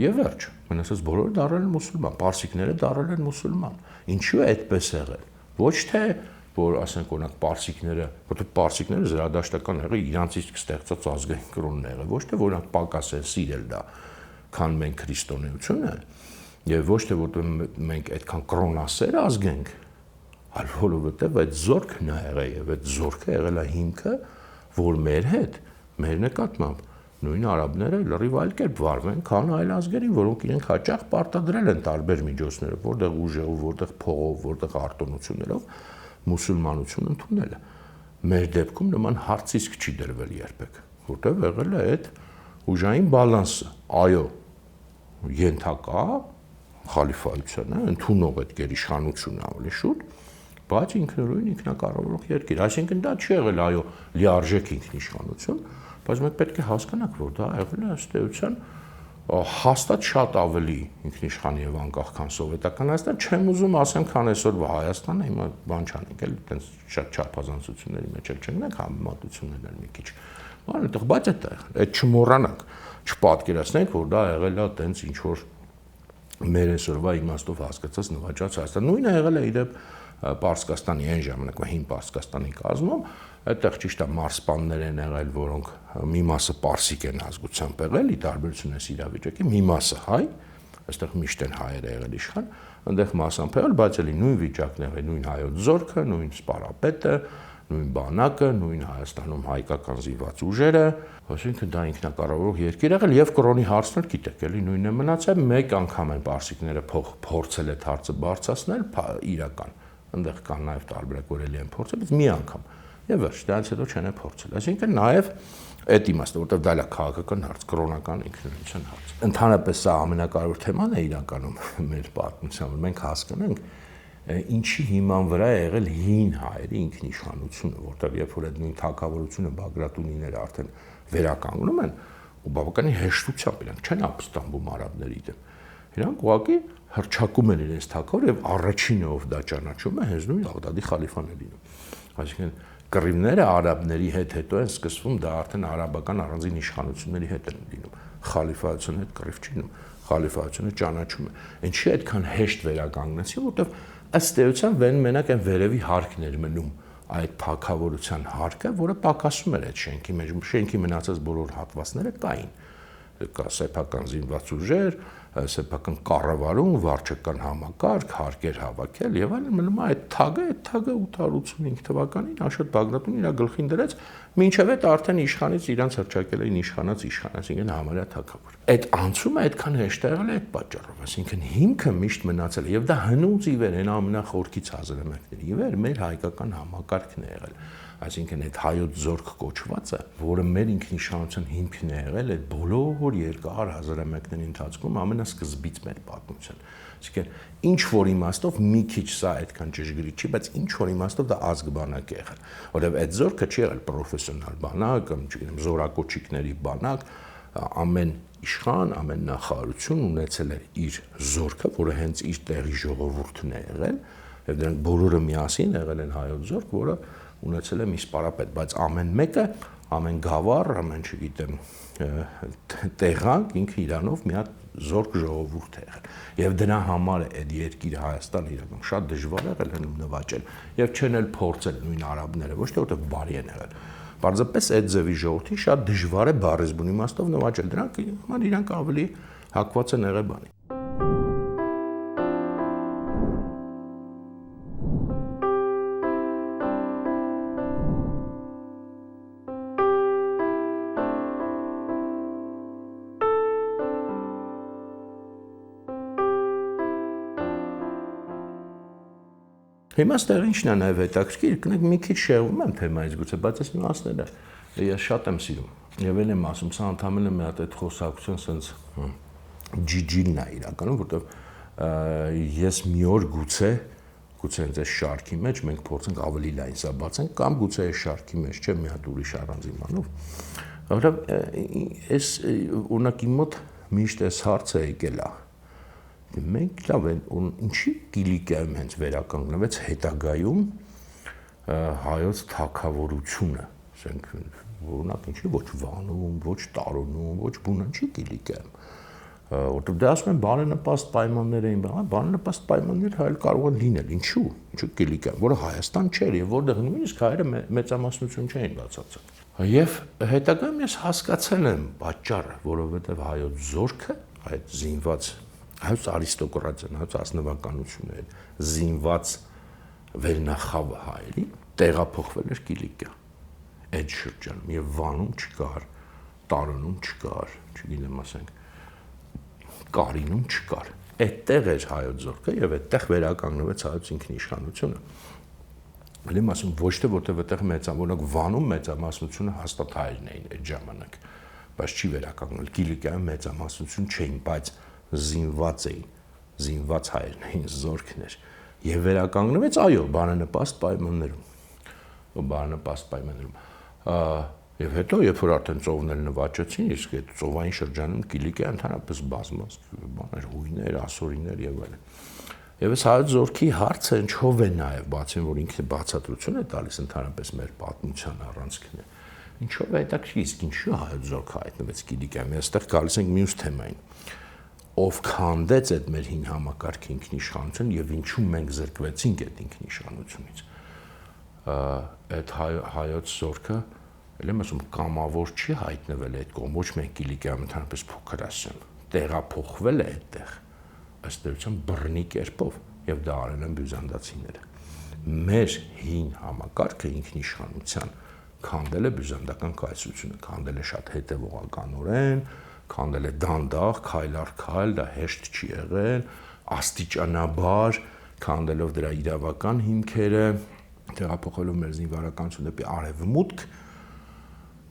եւ վերջ, մնացած բոլորը դառել են մուսուլման, պարսիկները դառել են մուսուլման, ինչու է այդպես եղել, ոչ թե որ ասենք օրինակ պարսիկները, որտեղ պարսիկները զրադաշտական եղել իրանց իսկ ստեղծած ազգային կրոնն եղել, ոչ թե որ նրանք պակաս են սիրել դա, քան մենք քրիստոնեությունը, եւ ոչ թե որ մենք այդքան կրոնասեր ազգ ենք, այլ որովհետեւ այդ զորքն է եղել եւ այդ զորքը եղել է հիմքը, որ մեր հետ, մեր նկատմամբ նույն արաբները լրիվ այլ կերպ վարվեն, քան այլ ազգերին, որոնք իրենք հաճախ պարտադրել են տարբեր միջոցներով, որտեղ ուժով, որտեղ փողով, որտեղ արտոնություններով մուսուլմանություն ընդունել է։ Մեր դեպքում նման հարց իսկ չի դրվել երբեք, որտեղ եղել է այդ ուժային բալանսը, այո, ենթակա խալիֆայությանը, ընդունող այդ գերիշխանությունը ավելի շուտ, բայց ինքնուրույն ինքնակառավարող երկիր, այսինքն դա չի եղել այո լիարժեք ինքնիշխանություն, բայց մենք պետք է հասկանանք, որ դա եղել է ըստ էության հաստատ շատ ավելի ինքնիշխան եւ անկախ քան սովետական Հայաստան, չեմ ուզում ասեմ, քան այսօրվա Հայաստանը, հիմա բան չանենք, էլ այտենց շատ չափազանցությունների մեջ չգնանք, համեմատություններն մի քիչ։ Բան այդտեղ, բայց այդ չմոռանանք, չպատկերացնենք, որ դա եղել է այտենց ինչ որ մեր այսօրվա իմաստով հասկացած նվաճած Հայաստան։ Նույնը եղել է իդեպ Պարսկաստանի այն ժամանակվա հին Պարսկաստանի կազմում, այդտեղ ճիշտ է մարսպաններ են եղել, որոնք մի մասը պարսիկ են ազգությամբ եղել, ի տարբերություն այս իրավիճակի, մի մասը հայ, այստեղ միշտ են հայերը եղել իշխան, այնտեղ մասամբ եղել, բայց էլի նույն վիճակն եղել, նույն հայոց զորքը, նույն սպարապետը, նույն բանակը, նույն Հայաստանում հայկական զինված ուժերը, այսինքն դա ինքնակառավարող երկիր եղել եւ կրոնի հարցն էլ գիտեք, էլի նույնն է մնացել, մեկ անգամ են պարսիկները փորձել այդ հարցը բարձրացնել, իրական։ Այնտեղ կան նաեւ տարբերակ, որ էլի են փորձել, բայց մի անգամ։ Եվ վերջ, դրանից հետո չեն փորձել։ Այսինքն նաեւ այդ իմաստը, որտեղ դա է քաղաքական հարց, կրոնական ինքնուրույնության հարց։ Ընդհանրապես սա ամենակարևոր թեման է իրականում մեր պատմության, որ մենք հասկանանք ինչի հիման վրա է եղել հին հայերի ինքնիշխանությունը, որտեղ երբ որ այդ նույն թագավորությունը Բագրատունիները արդեն վերականգնում են, ու բավականին հեշտությամբ իրանք չեն ապստամբում արաբների դեմ։ Իրանք ուղղակի հռչակում են իրենց թագավորը եւ առաջինը ով դա ճանաչում է հենց նույն Բաղդադի խալիֆան է լինում։ Այսինքն կռիվները արաբների հետո են սկսվում, դա արդեն արաբական առանձին իշխանությունների հետ են լինում։ Խալիֆայությունը հետ կռիվ չի լինում, խալիֆայությունը ճանաչում է։ Ինչի այդքան հեշտ վերականգնեցին, որտեղ ըստ էության մենակ այն վերևի հարկն էր մնում, այդ թագավորության հարկը, որը պակասում էր այդ շենքի մեջ, շենքի մնացած բոլոր հատվածները կային։ Կա սեփական զինված ուժեր, սեփական կառավարում, վարչական համակարգ, հարկեր հավաքել եւ այլն, մնում է այդ թագը 885 թվականին Աշոտ Բագրատունին իր գլխին դրեց, մինչև այդ արդեն իշխանից իրանց հռչակել էին իշխանած, այսինքն համարյա թագավոր։ Այդ անցումը այդքան հեշտ է եղել այդ պատճառով, այսինքն հիմքը միշտ մնացել է եւ դա հնուց ի վեր այն ամենախորքից հազարամյակների ի վեր մեր հայկական համակարգն է եղել։ Այսինքն այդ հայոց զորք կոչվածը, որը մեր ինքնիշխանության հիմքն է եղել այդ բոլոր երկար հազարամյակների ընթացքում ամենասկզբից մեր պատմության։ Այսինքն ինչ որ իմաստով մի քիչ սա այդքան ճշգրիտ չի, բայց ինչ որ իմաստով դա ազգբանակ է եղել, որովհետև այդ զորքը չի եղել պրոֆեսիոնալ բանակ, չգիտեմ, զորակոչիկների բանակ, ամեն իշխան, ամեն նախարարություն ունեցել էր իր զորքը, որը հենց իր տեղի ժողովուրդն է եղել, եւ դրանք բոլորը միասին եղել են հայոց զորք, որը ունեցել է մի սպարապետ, բայց ամեն մեկը, ամեն գավառ, ամեն, չգիտեմ, տեղանք ինքը իրանով մի հատ զորք ժողովուրդ է եղել։ Եվ դրա համար է այդ երկիրը Հայաստանը իրական շատ դժվար է եղել նվաճել եւ չեն էլ փորձել նույն արաբները, ոչ թե որտեղ բարի են եղել։ Պարզապես այդ ձևի ժողովրդին շատ դժվար է բառեզբուն իմաստով նվաճել։ Դրանք համար իրանք ավելի հակված են եղել բանի։ Հիմա ստեղ ինչն է նաև հետաքրքիր, կնեք մի քիչ շեղվում եմ թեմայից գուցե, բայց այս նյուանսները ես շատ եմ սիրում։ Եվ էլ եմ ասում, սա ընդհանրապես մի հատ այդ խոսակցություն sense ջիջիլն է իրականում, որտեղ ես մի օր գուցե հենց այս շարքի մեջ մենք փորձենք ավելի լայն սա բացենք, կամ գուցե այս շարքի մեջ չէ մի հատ ուրիշ առանձին բանով։ Որովհետև այս ունակի մոտ միշտ այս հարցը եկել է։ Մենք լավ են, ինչի Կիլիկիայում հենց վերականգնվեց հետագայում հայոց թագավորությունը, ասենք, օրինակ ինչի ոչ Վանում, ոչ Տարոնում, ոչ Բունան, չի Կիլիկիայում, որտեղ դա ասում են բարենպաստ պայմաններ էին, բարենպաստ պայմաններ հայել կարող են լինել, ինչու Կիլիկիայում, որը Հայաստան չէր եւ որտեղ նույնիսկ հայերը մեծամասնություն չէին բացարձակ։ Եվ հետագայում ես հասկացել եմ պատճառը, որովհետեւ հայոց զորքը, այդ զինված հայոց արիստոկրատիան, հայոց ազնվականությունը, զինված վերնախավը հայերի տեղափոխվել էր Կիլիկիա այդ շրջանում եւ Վանում չկար, Տարոնում չկար, չգիտեմ ասենք, Կարինում չկար։ Այդտեղ էր հայոց զորքը եւ այդտեղ վերականգնվեց հայոց ինքնիշխանությունը։ Ելեմ ասում ոչ թե որտեղ այդտեղ մեծամասնակ Վանում մեծամասնությունը հաստատ հայերն էին այդ ժամանակ, բայց չի վերականգնել Կիլիկիայում մեծամասնություն չէին, բայց զինված էին, զինված հայերն էին, զորքն էր եւ վերականգնվեց, այո, բարենպաստ պայմաններում։ Եվ հետո երբ որ արդեն ծովները նվաճեցին, իսկ այդ ծովային շրջանում Կիլիկիա ընդհանրապես բազմաց բաներ, հույներ, ասորիներ եւ այլն։ Եվ այս հայոց զորքի հարցը ինչով է նաեւ, բացի որ ինքը բացատրություն է տալիս ընդհանրապես մեր պատմության առանցքն է։ Ինչով է հետաքրքիր, իսկ ինչու հայոց զորքը հայտնվեց Կիլիկիայում։ Այստեղ գալիս ենք մյուս թեմային։ Ով քանդեց այդ մեր հին համակարգի ինքնիշխանություն եւ ինչու մենք զրկվեցինք այդ ինքնիշխանությունից։ Այդ հայոց զորքը, ելեմ ասում, կամավոր չի հայտնվել այդ կողմ, ոչ միայն Կիլիկիայում ընդհանրապես փոքր ասեմ, տեղափոխվել է այդտեղ ըստ էության բռնի կերպով եւ դա արել են բյուզանդացիները։ մեր հին համակարգը ինքնիշխանության քանդել է բյուզանդական կայսրությունը, քանդել է շատ հետևողականորեն, քանդել է դանդաղ, քայլ առ քայլ, դա հեշտ չի եղել, աստիճանաբար քանդելով դրա իրավական հիմքերը, տեղափոխելով մեր զինվորականությունը դեպի արևմուտք,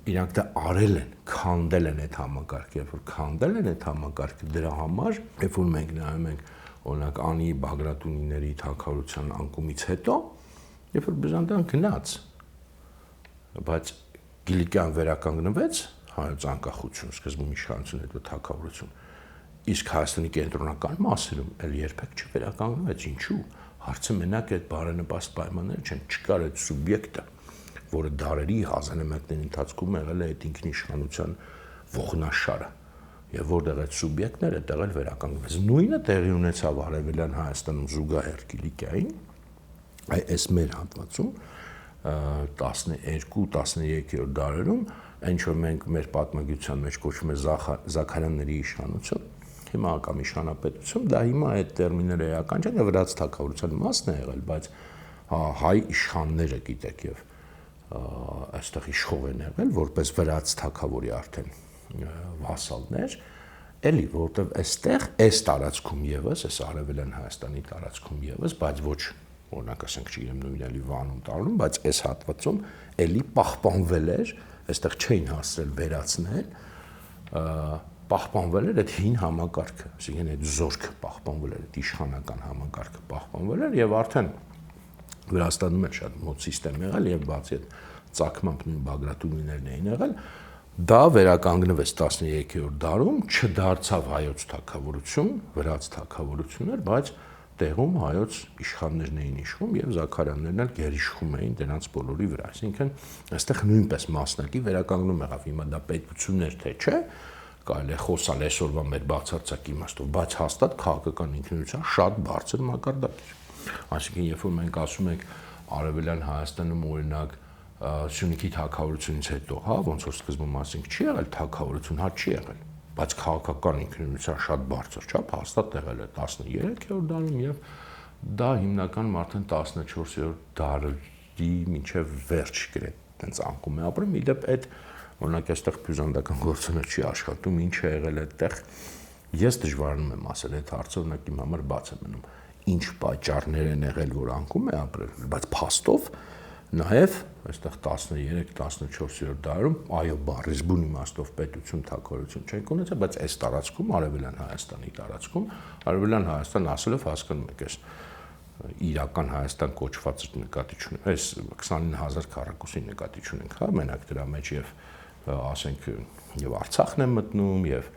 իրանք դա արել են, քանդել են այդ համակարգը, երբ որ քանդել են այդ համակարգը, դրա համար, երբ որ մենք նայում ենք օրինակ Անի Բագրատունիների թագավորության անկումից հետո, երբ որ Բյուզանդիան գնաց, բայց Կիլիկիան վերականգնվեց, հայոց անկախություն, սկզբում իշխանություն, հետո թագավորություն, իսկ Հայաստանի կենտրոնական մասերում էլ երբեք չվերականգնվեց, ինչու՞։ Հարցը մենակ այդ բարենպաստ պայմանները չեն, չկար այդ սուբյեկտը, որը դարերի հազարամյակների ընթացքում եղել է այդ ինքնիշխանության ողնաշարը, եւ որտեղ այդ սուբյեկտները տեղել վերականգնվեց։ Նույնը տեղի ունեցավ Արևելյան Հայաստանում զուգահեռ Կիլիկիային, այս մեր հատվածում 12-13-րդ դարերում, ինչ որ մենք մեր պատմագիտության մեջ կոչվում է Զաքարյանների իշխանություն, հիմա կամ իշխանապետություն, դա հիմա այդ տերմինները էական չեն, վրաց թագավորության մասն է եղել, բայց հայ իշխանները, գիտեք, եւ այստեղ իշխող են եղել, որպես վրաց թագավորի արդեն վասալներ, էլի, որտեվ այստեղ այս տարածքում եւս, այս Արևելյան Հայաստանի տարածքում եւս, բայց ոչ օրինակ ասենք չգիտեմ նույնալի Վանում տարում, բայց այս հատվածում էլի պահպանվել էր, այստեղ չէին հասցրել վերացնել, պահպանվել էր այդ հին համակարգը, այսինքն այդ զորքը պահպանվել էր, այդ իշխանական համակարգը պահպանվել էր եւ արդեն Վրաստանում էլ շատ մոտ համակարգ եղել եւ բացի այդ ծագմամբ նույն Բագրատունիներն էին եղել, դա վերականգնվեց 13-րդ դարում, չդարձավ հայոց թագավորություն, վրաց թագավորություն էր, բայց տեղում հայոց իշխաններն էին իշխում եւ Զաքարյաններն էլ գերիշխում էին դրանց բոլորի վրա, այսինքն այստեղ նույնպես մասնակի վերականգնում եղավ, հիմա դա պետություններ թե չէ, կարելի է խոսալ այսօրվա մեր բացարձակ իմաստով, բայց հաստատ քաղաքական ինքնիշխանության շատ բարձր մակարդակ էր։ Այսինքն, երբ որ մենք ասում ենք Արևելյան Հայաստանում օրինակ Սյունիքի թագավորությունից հետո, հա, ոնց որ սկզբում ասենք, չի եղել թագավորություն, հա չի եղել, բայց քաղաքական ինքնիշխանության շատ բարձր չափ հաստատ եղել է 13-րդ դարում եւ դա հիմնականում արդեն 14-րդ դարի մինչեւ վերջ գրեթե տենց անկում է ապրում, իդեպ այդ օրինակ այստեղ բյուզանդական գործոնը չի աշխատում, ինչ է եղել այդտեղ, ես դժվարանում եմ ասել, այդ հարցը օրինակ իմ համար բաց է մնում, ինչ պատճառներ են եղել, որ անկում է ապրել, բայց փաստով նաև այստեղ 13-14-րդ դարում այո բառիզբուն իմաստով պետություն թագավորություն չենք ունեցել, բայց այս տարածքում Արևելյան Հայաստանի տարածքում Արևելյան Հայաստան ասելով հասկանում եք, այս իրական Հայաստան կոչվածը նկատի չունենք, այս 29000 քառակուսի նկատի չունենք, հա, մենակ դրա մեջ եւ ասենք եւ Արցախն է մտնում եւ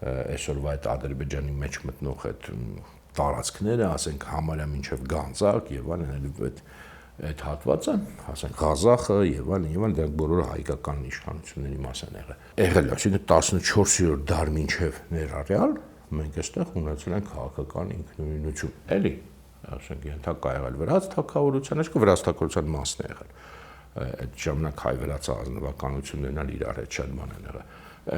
այսօրվա այդ Ադրբեջանի մեջ մտնող այդ տարածքները, ասենք համարյա մինչեւ Գանձակ եւ այլն այդ հատվածը, ասենք Ղազախը եւ այլն, դրանք բոլորը հայկական իշխանությունների մաս են եղել, այսինքն 14-րդ դար մինչեւ ներառյալ մենք այստեղ ունեցել ենք քաղաքական ինքնուրույնություն, էլի, ասենք ենթակա եղել վրաց թագավորության, այսինքն վրաց թագավորության մասն է եղել, այդ ժամանակ հայ-վրաց ազնվականություններն էլ իրար հետ շատ բան են եղել,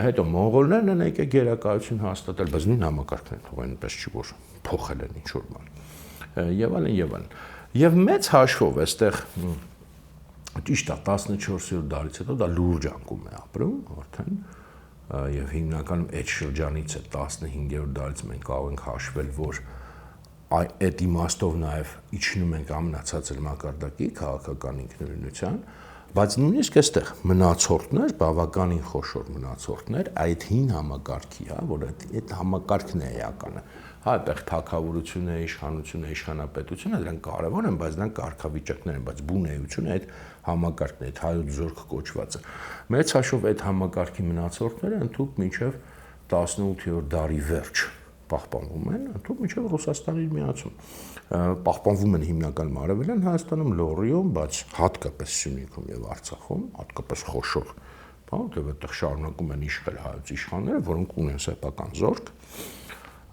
հետո մոնղոլներն են եկել գերակայություն հաստատել, բայց նույն համակարգն են թողել, այնպես չի որ փոխել են ինչ որ բան, եւ այլն եւ այլն։ Եվ մեծ հաշվով այստեղ ճիշտ է 14-րդ դարից հետո դա լուրջ անկում է ապրում արդեն եւ հիմնականում այդ շրջանից է 15-րդ դարից մենք կարող ենք հաշվել, որ այդ իմաստով նաեւ իջնում ենք ամենացածր մակարդակի քաղաքական ինքնուրույնության, բայց նույնիսկ այստեղ մնացորդներ, բավականին խոշոր մնացորդներ այդ հին համակարգի, հա, որ այդ համակարգն է էականը։ Հա, այդտեղ թագավորությունը, իշխանությունը, իշխանապետությունը դրանք կարևոր են, բայց դրանք կարգավիճակներ են, բայց բուն էությունը այդ համակարգն է, այդ հայոց զորք կոչվածը։ Մեծ հաշվով այդ համակարգի մնացորդները ընդհանուր մինչև 18-րդ դարի վերջ պահպանվում են, ընդհանուր մինչև Ռուսաստանի միացում։ Պահպանվում են հիմնականում Արևելյան Հայաստանում, Լոռիում, բայց հատկապես Սյունիքում եւ Արցախում, հատկապես խոշոր, որտեղ այդտեղ շարունակում են իշխել հայոց իշխանները, որոնք ունեն սեփական զորք։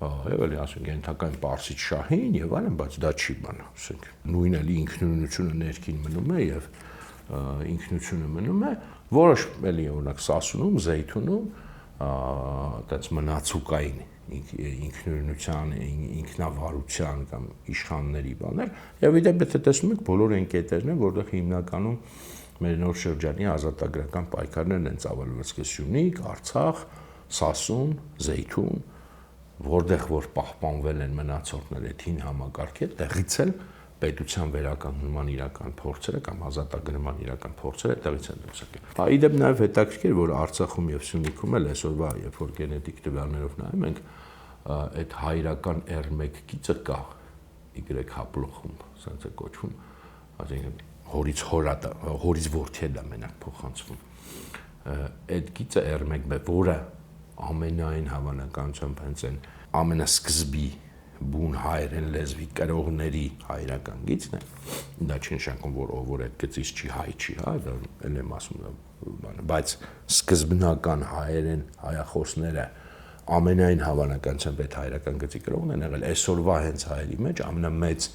Եվ էլի ասենք ենթակային Պարսից շահին եւ այլն, բայց դա չի բան, ասենք նույն էլի ինքնուրույնությունը ներքին մնում է եւ ինքնությունը մնում է, որոշ էլի օրինակ Սասունում, Զեյթունում այդպես մնացուկային ինքնուրույնության, ինքնավարության կամ իշխանների բաներ, եւ իդեպ եթե տեսնում եք բոլոր ընկետերն են, որտեղ հիմնականում մեր նոր շրջանի ազատագրական պայքարներն են ծավալված Սյունիք, Արցախ, Սասուն, Զեյթուն, որտեղ որ պահպանվել են մնացորդներ այդ հին համակարգի, տեղից էլ պետության վերականգնման իրական փորձերը կամ ազատագրման իրական փորձերը տեղից են դուրս եկել։ Իդեպ նաև հետաքրքիր, որ Արցախում եւ Սյունիքում էլ այսօրվա, երբ որ գենետիկ տվյալներով նայում ենք, այդ հայրական R1 գիծը կա Y հապլոխում, ասած է կոչվում, այսինքն հորից որդի է դա մենակ փոխանցվում։ Այդ գիծը R1-ը, որը ամենայն հավանականությամբ հենց այն ամենասկզբի բուն հայերեն լեզվի կրողների հայրական գիծն է, դա չի նշանակում, որ ով որ այդ գծից չի հայ չի, հա, դա էլ եմ ասում, բայց սկզբնական հայերեն հայախոսները ամենայն հավանականությամբ այդ հայրական գծի կրողն են եղել, այսօրվա հենց հայերի մեջ ամենամեծ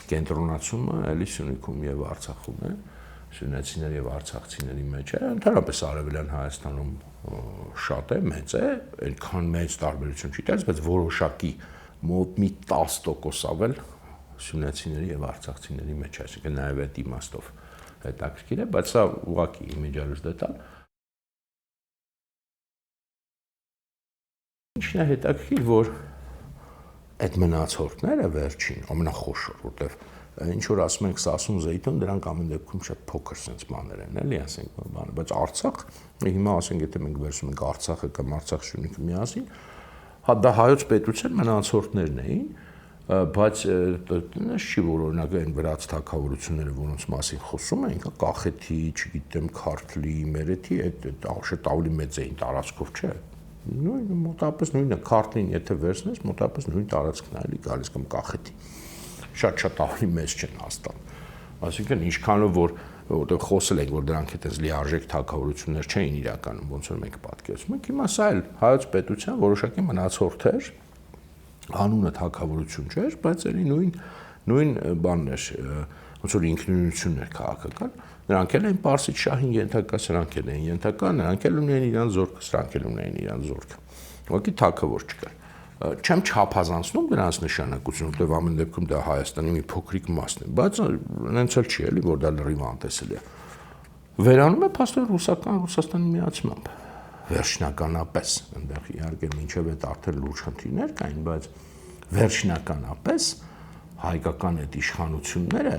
կենտրոնացումը էլի Սյունիքում եւ Արցախում է, սյունեցիների եւ արցախցիների մեջ է, ընդհանրապես Արևելյան Հայաստանում շատ է, մեծ է, այնքան մեծ տարբերություն չի տալիս, բայց որոշակի մոտ մի 10% ավել սյունեցիների եւ արցախցիների մեջ, այսինքն նաեւ այդ իմաստով հետաքրքիր է, բայց սա ուղղակի իմիջիալուս դետալ։ Ինչն է հետաքրքիր, որ այդ մնացորդները վերջին ամենախոշոր, որտեվ ինչ որ ասում ենք Սասուն, Զեյթուն, դրանք ամեն դեպքում շատ փոքր sense բաներ են, էլի, ասենք բանը, բայց Արցախ, հիմա ասենք եթե մենք վերցնում ենք Արցախը կամ Արցախ-Սյունիքը միասին, հա դա հայոց պետության մնացորդներն էին, բայց դες չի որ օրինակ այն վրաց թագավորությունները, որոնց մասին խոսում ենք, Կախեթի, չգիտեմ, Քարթլի, Մերեթի, այդ շատ ավելի մեծ էին տարածքով, չէ։ Նույն մոտավորապես նույնը Քարթլին եթե վերցնես, մոտավորապես նույն տարածքն է էլի գալիս կամ Կախեթի։ Շատ ավելի մեծ չեն հաստատ։ Այսինքն ինչքանով որտեղ խոսել ենք, որ դրանք այդպես լիարժեք թագավորություններ չէին իրականում, ոնց որ մենք պատկերացնում ենք, հիմա սա էլ հայոց պետության որոշակի մնացորդ էր, անունը թագավորություն չէր, բայց էլի նույն բանն էր, ոնց որ ինքնուրույնությունն էր քաղաքական, նրանք էլ են Պարսից շահին ենթակա, սրանք էլ են ենթակա, նրանք էլ ունեն իրան զորքը, սրանք էլ ունեն իրան զորքը։ Ուղղակի թագավոր չկար։ Չեմ չափազանցնում դրանց նշանակությունը, որտեղ ամեն դեպքում դա Հայաստանի մի փոքրիկ մասն է, բայց այնց էլ չի էլի, որ դա լրիվ անտեսելի է։ Վերանում է փաստորեն Ռուսաստանի միացմամբ, վերջնականապես, այնտեղ իհարկե մինչև այդ արդեն լուրջ խնդիրներ կային, բայց վերջնականապես հայկական այդ իշխանությունները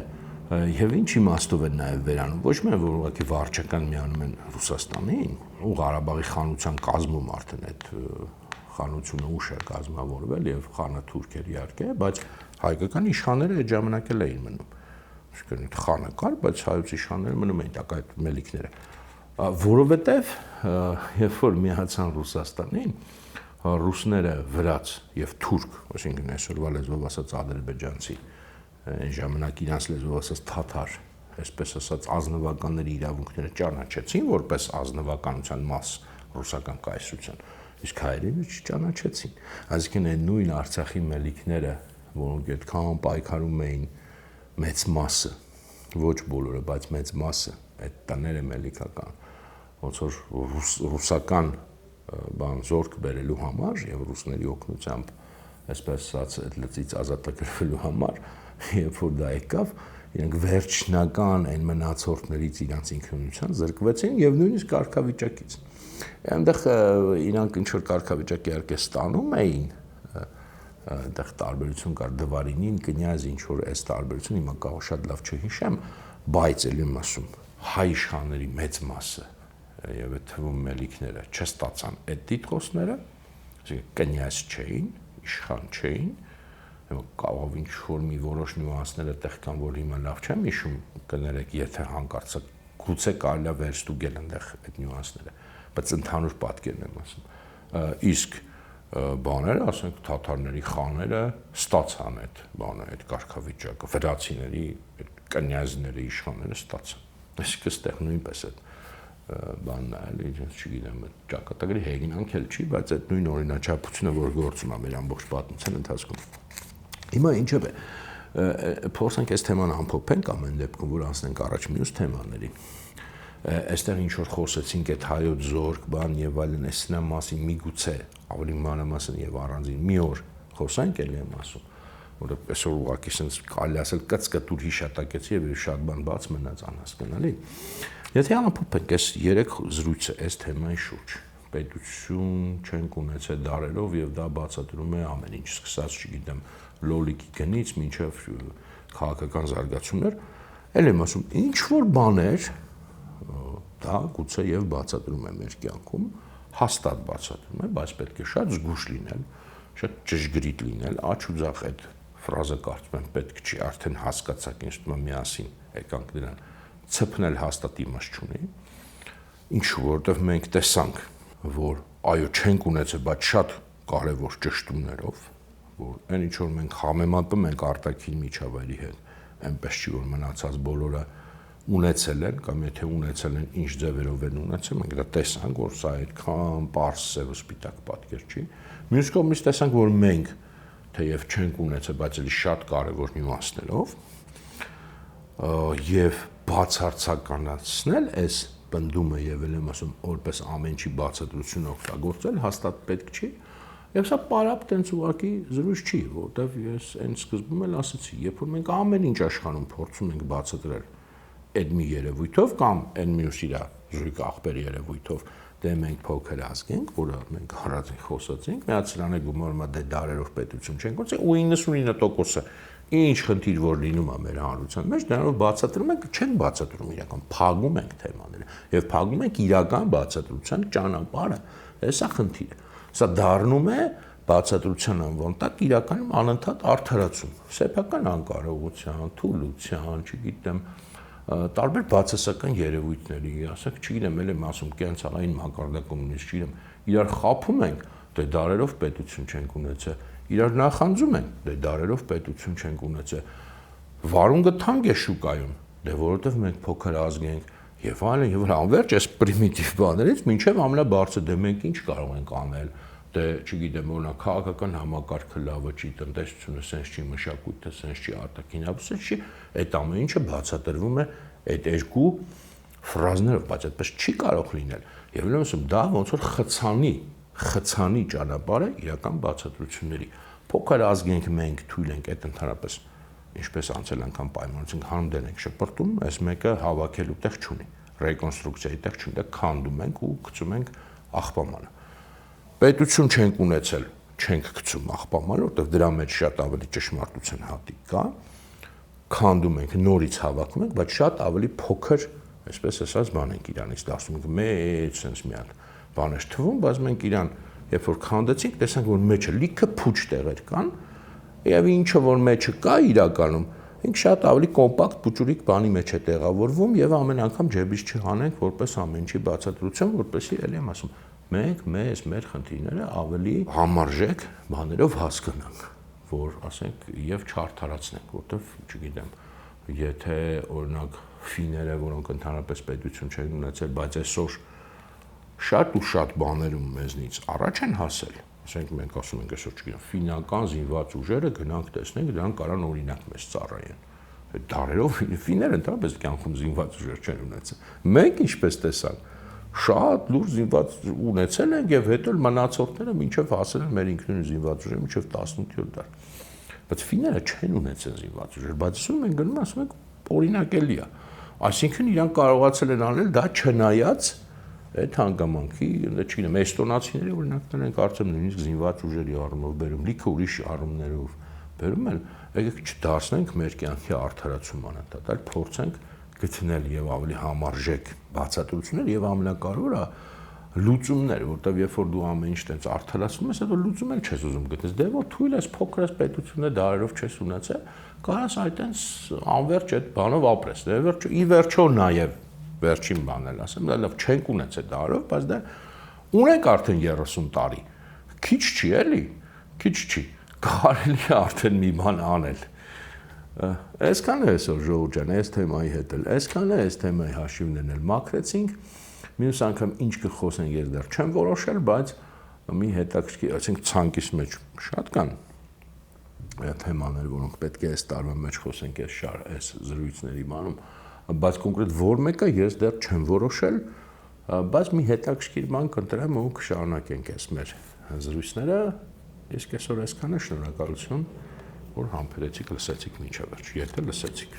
եւ ինչ իմաստով են նաեւ վերանում, ոչ միայն որ ուղղակի վարչական միանում են Ռուսաստանին, ու Ղարաբաղի խանության կազմում արդեն այդ խանությունը ուշ է կազմավորվել եւ խանը թուրքեր իհարկե, բայց հայկական իշխանները այդ ժամանակ էլ էին մնում։ Այսինքն խանը կար, բայց հայոց իշխանները մնում էին տակ այդ մելիքները։ Որովհետեւ երբ որ միացան Ռուսաստանին, ռուսները վրաց եւ թուրք, այսինքն այսօրվա լեզվով ասած ադրբեջանցի, այն ժամանակ իրանց լեզվով ասած թաթար, այսպես ասած ազնվականների իրավունքները ճանաչեցին որպես ազնվականության մաս ռուսական կայսրության, իսկ հայերենը չճանաչեցին։ Այսինքն այն նույն Արցախի մելիքները, որոնք այդքան պայքարում էին, մեծ մասը, ոչ բոլորը, բայց մեծ մասը, այդ տները մելիքական, ոնց որ ռուսական բան զորք բերելու համար եւ ռուսների օգնությամբ, այսպես ասած, այդ լծից ազատագրվելու համար, երբ որ դա եկավ, իրենք վերջնական այն մնացորդներից իրանց ինքնունության զրկվեցին եւ նույնիսկ կարգավիճակից։ Այնտեղ իրանք ինչ որ կարգավիճակ իհարկե ստանում էին, այնտեղ տարբերություն կար Դվարինին, կնյազ ինչ որ այս տարբերությունը հիմա կարող շատ լավ չհիշեմ, բայց ելի եմ ասում, հայ իշխանների մեծ մասը եւ այդ թվում մելիքները չստացան այդ տիտղոսները, այսինքն կնյազ չէին, իշխան չէին, կարող ինչ որ մի որոշ նյուանսներ այդտեղ կան, որ հիմա լավ չեմ հիշում, կներեք, եթե հանկարծ գուցե կարելի է վերստուգել այնտեղ այդ նյուանսները, բայց ընդհանուր պատկերն եմ ասում։ Իսկ բաները, ասենք թաթարների խաները ստացան այդ բանը, այդ կարգավիճակը, վրացիների, այդ կնյազների իշխանները ստացան։ Այսինքն այստեղ նույնպես այդ բանն է, էլի, չգիտեմ, ճակատագրի հեղինանք էլ չի, բայց այդ նույն օրինաչափությունը, որ գործում է մեր ամբողջ պատմության ընթացքում։ Հիմա ինչով է, փորձենք այս թեման ամփոփենք ամեն դեպքում, որ անցնենք առաջ մյուս թեմաների։ այստեղ ինչ որ խոսեցինք այդ հայոց զորք, բան եւ այլն, այս նրա մասին միգուցե ավելի մանրամասն եւ առանձին մի օր խոսանք էլի եմ ասում, որովհետեւ այսօր ուղղակի sense կարելի ասել կծկտուր հիշատակեցի եւ շատ բան բաց մնաց անհասկանալի։ Եթե ամփոփենք այս 3 զրույցը այս թեմայի շուրջ, պետություն չենք ունեցել դարերով եւ դա բացատրում է ամեն ինչ, սկսած, չգիտեմ, լոլիկի գնից մինչեւ քաղաքական զարգացումներ, էլ եմ ասում, ինչ որ բաներ դա գուցե եւ բացատրում է մեր կյանքում, հաստատ բացատրում է, բայց պետք է շատ զգուշ լինել, շատ ճշգրիտ լինել, աչ ու ձախ այդ ֆրազը կարծում եմ պետք չի, արդեն հասկացաք, ինձ թվում է միասին եկանք դրան, ցփնել հաստատ իմաստ չունի, ինչու որովհետեւ մենք տեսանք, որ այո չենք ունեցել, բայց շատ կարևոր ճշտումներով, որ այն ինչ որ մենք համեմատում ենք արտաքին միջավայրի հետ, այնպես չի որ մնացած բոլորը ունեցել են կամ եթե ունեցել են ինչ ձևերով են ունեցել, մենք դա տեսանք, որ սա այդքան պարզ սև ու սպիտակ պատկեր չի։ Մյուս կողմից տեսանք, որ մենք թեև չենք ունեցել, բայց էլի շատ կարևոր նյուանսներով եւ բացարձականացնել այս բնդումը եւ էլ եմ ասում, որպես ամեն ինչի բացատրություն օգտագործել, հաստատ պետք չի։ Եվ սա պարապ տենց ուղակի զրույց չի, որովհետեւ ես այն սկզբում էլ ասացի, երբ որ մենք ամեն ինչ աշխարհում փորձում ենք բացատրել այդ մի երևույթով կամ այն մյուս իր զույգ ախպեր երևույթով, դե մենք փոքր ազգ ենք, որը մենք առանձին խոսացինք, միացրան է գումարում է դե դարերով պետություն չենք գործել, ու 99%-ը ինչ խնդիր որ լինում է մեր հանրության մեջ, դրանով բացատրում ենք, չենք բացատրում իրական, փակում ենք թեմաները եւ փակում ենք իրական բացատրության ճանապարհը։ Սա խնդիրը։ Սա դառնում է բացատրության անվան տակ իրականում անընդհատ արդարացում, սեփական անկարողության, թուլության, չգիտեմ, տարբեր բացասական երևույթների, ասենք, չգիտեմ, ել եմ ասում, կենցաղային մակարդակում նույնիսկ, չգիտեմ, իրար խաբում ենք, դե դարերով պետություն չենք ունեցել, իրար նախանձում ենք, դե դարերով պետություն չենք ունեցել, վարունգը թանկ է շուկայում, դե որովհետև մենք փոքր ազգ ենք, եւ այլն, եւ անverջ այս պրիմիտիվ բաներից մինչեւ ամենաբարձր, դե մենք ինչ կարող ենք անել, դե չգիտեմ, օրինակ քաղաքական համակարգը լավը չի, տնտեսությունը sense չի, մշակույթը sense չի, արտաքին հարցը չի, այդ ամեն ինչը բացատրվում է այդ երկու ֆրազներով, բայց այդպես չի կարող լինել։ Եվ ելույթ ասում, դա ոնց որ խցանի ճանապարհ է իրական բացատրությունների։ Փոքր ազգ ենք մենք, թույլ ենք այդ ընդհանրապես ինչպես անցել անգամ պայմանացինք հանդեն ենք շփրտում, այս մեկը հավաքելու տեղ չունի, ռեկոնստրուկցիայի տեղ չունի, դա քանդում ենք ու գցում ենք աղբամանը։ Պետություն չենք ունեցել, չենք գցում աղբամանը, որտեղ դրա մեջ շատ ավելի ճշմարտության հատիկ կա, քանդում ենք, նորից հավաքում ենք, բայց շատ ավելի փոքր, այսպես ասած, բան ենք իրանից դասում ենք, մեծ sense մի հատ բան է թվում, բայց մենք իրան, երբ որ քանդեցինք, տեսանք, որ մեջը լիքը փուչ տեղեր կան, եւ ինչը որ մեջը կա իրականում, ինք շատ ավելի կոմպակտ փուճուրիկ բանի մեջ է տեղավորվում եւ ամեն անգամ ջեբից չհանենք որպես ամեն ինչի բացատրություն, որպեսզի ելի եմ ասում, մենք մեր խնդիրները ավելի համարժեք բաներով հասկանանք, որ ասենք եւ չարթարացնենք, որտեվ չգիտեմ, եթե օրինակ ֆիները, որոնք ընդհանրապես պետություն չեն ունեցել, բայց այսօր շատ ու շատ բաներում մեզնից առաջ են հասել, ասենք մենք ասում ենք այսօր չգիտեմ, ֆինական զինված ուժերը գնանք տեսնենք, դրանք կարան օրինակ մեզ ծառայեն։ Դարերով ֆիները ընդհանրապես կյանքում զինված ուժեր չեն ունեցել։ Մենք ինչպես տեսանք, շատ լուրջ զինված ունեցել ենք եւ հետո մնացորդները մինչեւ հասել են մեր ինքնուրույն զինված ուժերը մինչեւ 18-րդ դար։ Բայց ֆիները չեն ունեցել զինված ուժեր, բայց ասում ենք գնում ասում ենք օրինակելի է։ Այսինքն իրանք կարողացել են անել դա չնայած այդ հանգամանքի, չգիտեմ, էստոնացիների օրինակներ են կարծեմ նույնիսկ զինված ուժերի առումով բերում, լիքը ուրիշ առումներով բերում են, եկեք չդարձնենք մեր կյանքի արդարացում անընդհատ, այլ փորձենք գտնել եւ ավելի համարժեք բացատրություններ եւ ամենակարևորը լուծումներ, որտեղ երբ որ դու ամեն ինչ տենց արդարացնում ես, հետո լուծում էլ չես ուզում գտնես, դե որ թույլ ես փոքրս պետությունը դարերով չես ունեցել, կարաս այտենց անverջ այդ բանով ապրես, դե վերջո ի վերջո նաեւ վերջին բանն էլ ասեմ, դա լավ չենք ունեցել դարով, բայց դա ունենք արդեն 30 տարի։ Քիչ չի էլի, քիչ չի։ Կարելի է արդեն մի բան անել։ Այսքան է այսօր Ժողովուրդ ջան, այս թեմայի հետ էլ, այսքան է այս թեմայի հաշիվներն էլ մաքրեցինք։ Մյուս անգամ ինչ կխոսենք ես դեռ չեմ որոշել, բայց մի հետաքրքիր, այսինքն ցանկիս մեջ շատ կան թեմաներ, որոնք պետք է այս տարվա մեջ խոսենք այս զրույցների բանում, բայց կոնկրետ որ մեկը ես դեռ չեմ որոշել, բայց մի հետաքրքիր բան կընտրեմ ու կշարունակենք այս մեր զրույցները։ Իսկ այսօր այսքանը, շնորհակալություն, որ համբերեցիք, լսեցիք մինչև վերջ, եթե լսեցիք։